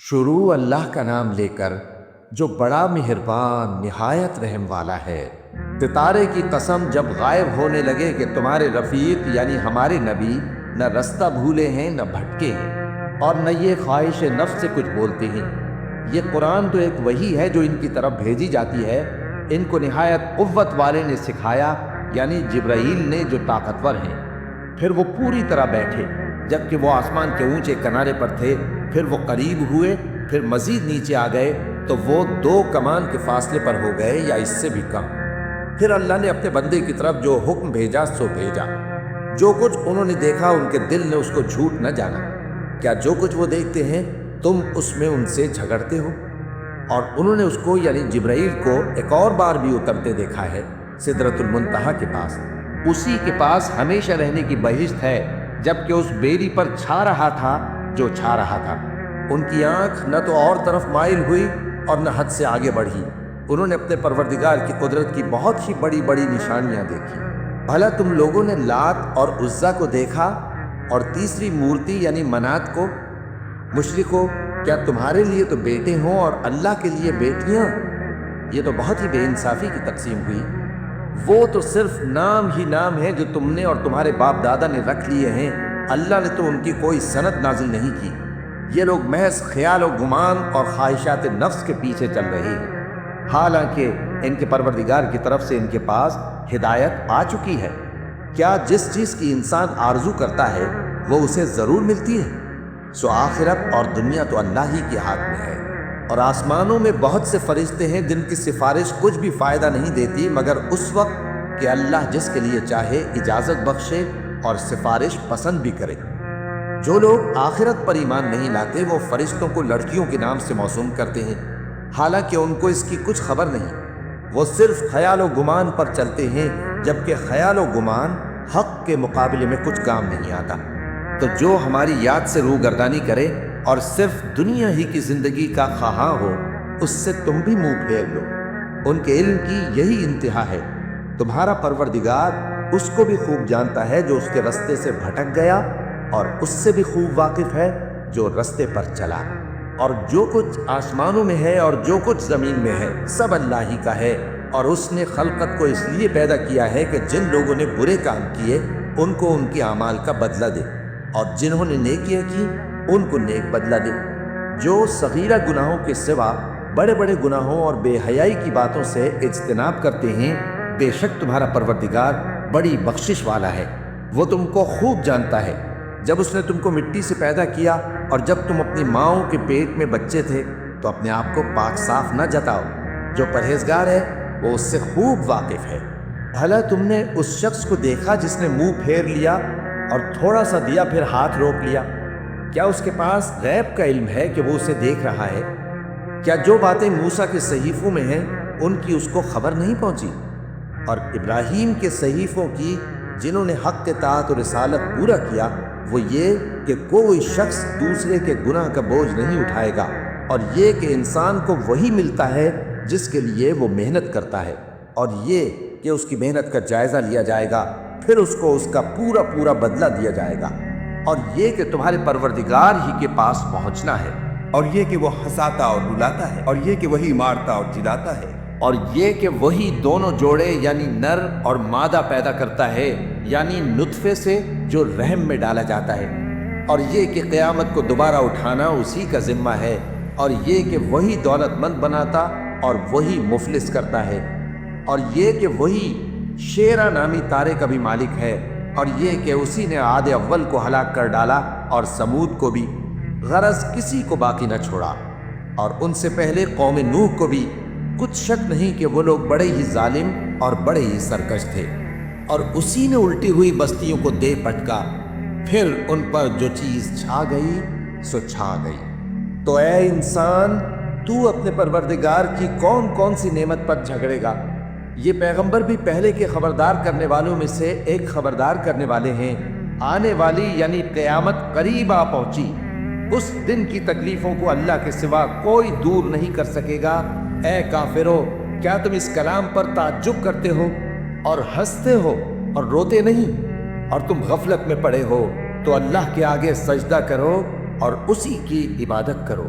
شروع اللہ کا نام لے کر جو بڑا مہربان نہایت رحم والا ہے۔ ستارے کی قسم جب غائب ہونے لگے کہ تمہارے رفیق یعنی ہمارے نبی نہ رستہ بھولے ہیں نہ بھٹکے ہیں اور نہ یہ خواہش نفس سے کچھ بولتے ہیں۔ یہ قرآن تو ایک وحی ہے جو ان کی طرف بھیجی جاتی ہے۔ ان کو نہایت قوت والے نے سکھایا یعنی جبرائیل نے جو طاقتور ہیں۔ پھر وہ پوری طرح بیٹھے جبکہ وہ آسمان کے اونچے کنارے پر تھے، پھر وہ قریب ہوئے، پھر مزید نیچے آ گئے تو وہ 2 کمان کے فاصلے پر ہو گئے یا اس سے بھی کم۔ پھر اللہ نے اپنے بندے کی طرف جو حکم بھیجا سو بھیجا۔ جو کچھ انہوں نے دیکھا ان کے دل نے اس کو جھوٹ نہ جانا۔ کیا جو کچھ وہ دیکھتے ہیں تم اس میں ان سے جھگڑتے ہو؟ اور انہوں نے اس کو یعنی جبرائیل کو ایک اور بار بھی اترتے دیکھا ہے سدرۃ المنتہا کے پاس۔ اسی کے پاس ہمیشہ رہنے کی بہشت ہے، جبکہ اس بیری پر چھا رہا تھا جو چھا رہا تھا۔ ان کی آنکھ نہ تو اور طرف مائل ہوئی اور نہ حد سے آگے بڑھی۔ انہوں نے اپنے پروردگار کی قدرت کی بہت ہی بڑی بڑی نشانیاں دیکھی۔ بھلا تم لوگوں نے لات اور عزا کو دیکھا اور تیسری مورتی یعنی منات کو؟ مشرکو، کیا تمہارے لیے تو بیٹے ہوں اور اللہ کے لیے بیٹیاں؟ یہ تو بہت ہی بے انصافی کی تقسیم ہوئی۔ وہ تو صرف نام ہی نام ہے جو تم نے اور تمہارے باپ دادا نے رکھ لیے ہیں، اللہ نے تو ان کی کوئی سند نازل نہیں کی۔ یہ لوگ محض خیال و گمان اور خواہشات نفس کے پیچھے چل رہے ہیں، حالانکہ ان کے پروردگار کی طرف سے ان کے پاس ہدایت آ چکی ہے۔ کیا جس چیز کی انسان آرزو کرتا ہے وہ اسے ضرور ملتی ہے؟ سو آخرت اور دنیا تو اللہ ہی کے ہاتھ میں ہے۔ اور آسمانوں میں بہت سے فرشتے ہیں جن کی سفارش کچھ بھی فائدہ نہیں دیتی مگر اس وقت کہ اللہ جس کے لیے چاہے اجازت بخشے اور سفارش پسند بھی کرے۔ جو لوگ آخرت پر ایمان نہیں لاتے وہ فرشتوں کو لڑکیوں کے نام سے موسوم کرتے ہیں، حالانکہ ان کو اس کی کچھ خبر نہیں۔ وہ صرف خیال و گمان پر چلتے ہیں، جبکہ خیال و گمان حق کے مقابلے میں کچھ کام نہیں آتا۔ تو جو ہماری یاد سے روگردانی کرے اور صرف دنیا ہی کی زندگی کا خواہاں ہو، اس سے تم بھی منہ پھیر لو۔ ان کے علم کی یہی انتہا ہے۔ تمہارا پروردگار اس کو بھی خوب جانتا ہے جو اس کے رستے سے بھٹک گیا، اور اس سے بھی خوب واقف ہے جو رستے پر چلا۔ اور جو کچھ آسمانوں میں ہے اور جو کچھ زمین میں ہے سب اللہ ہی کا ہے، اور اس نے خلقت کو اس لیے پیدا کیا ہے کہ جن لوگوں نے برے کام کیے ان کو ان کے اعمال کا بدلہ دے، اور جنہوں نے نیکیاں کی ان کو نیک بدلہ دے۔ جو صغیرہ گناہوں کے سوا بڑے بڑے گناہوں اور بے حیائی کی باتوں سے اجتناب کرتے ہیں، بے شک تمہارا پروردگار بڑی بخشش والا ہے، وہ تم کو خوب جانتا ہے۔ جب اس نے تم کو مٹی سے پیدا کیا اور جب تم اپنی ماؤں کے پیٹ میں بچے تھے تو اپنے آپ کو پاک صاف نہ جتاؤ۔ جو پرہیزگار ہے وہ اس سے خوب واقف ہے۔ بھلا تم نے اس شخص کو دیکھا جس نے منہ پھیر لیا اور تھوڑا سا دیا پھر ہاتھ روک لیا؟ کیا اس کے پاس غیب کا علم ہے کہ وہ اسے دیکھ رہا ہے؟ کیا جو باتیں موسیٰ کے صحیفوں میں ہیں ان کی اس کو خبر نہیں پہنچی؟ اور ابراہیم کے صحیفوں کی جنہوں نے حق اطاعت و رسالت پورا کیا، وہ یہ کہ کوئی شخص دوسرے کے گناہ کا بوجھ نہیں اٹھائے گا، اور یہ کہ انسان کو وہی ملتا ہے جس کے لیے وہ محنت کرتا ہے، اور یہ کہ اس کی محنت کا جائزہ لیا جائے گا، پھر اس کو اس کا پورا پورا بدلہ دیا جائے گا، اور یہ کہ تمہارے پروردگار ہی کے پاس پہنچنا ہے، اور یہ کہ وہ ہنساتا اور رلاتا ہے، اور یہ کہ وہی مارتا اور جلاتا ہے، اور یہ کہ وہی دونوں جوڑے یعنی نر اور مادہ پیدا کرتا ہے یعنی نطفے سے جو رحم میں ڈالا جاتا ہے، اور یہ کہ قیامت کو دوبارہ اٹھانا اسی کا ذمہ ہے، اور یہ کہ وہی دولت مند بناتا اور وہی مفلس کرتا ہے، اور یہ کہ وہی شیرہ نامی تارے کا بھی مالک ہے، اور یہ کہ اسی نے عاد اول کو ہلاک کر ڈالا اور سمود کو بھی، غرض کسی کو باقی نہ چھوڑا، اور ان سے پہلے قوم نوح کو بھی۔ کچھ شک نہیں کہ وہ لوگ بڑے ہی ظالم اور بڑے ہی سرکش تھے، اور اسی نے الٹی ہوئی بستیوں کو دے پٹکا، پھر ان پر جو چیز چھا گئی سو چھا گئی۔ تو اے انسان، تو اپنے پروردگار کی کون کون سی نعمت پر جھگڑے گا؟ یہ پیغمبر بھی پہلے کے خبردار کرنے والوں میں سے ایک خبردار کرنے والے ہیں۔ آنے والی یعنی قیامت قریب آ پہنچی، اس دن کی تکلیفوں کو اللہ کے سوا کوئی دور نہیں کر سکے گا۔ اے کافرو، کیا تم اس کلام پر تعجب کرتے ہو اور ہنستے ہو اور روتے نہیں؟ اور تم غفلت میں پڑے ہو تو اللہ کے آگے سجدہ کرو اور اسی کی عبادت کرو۔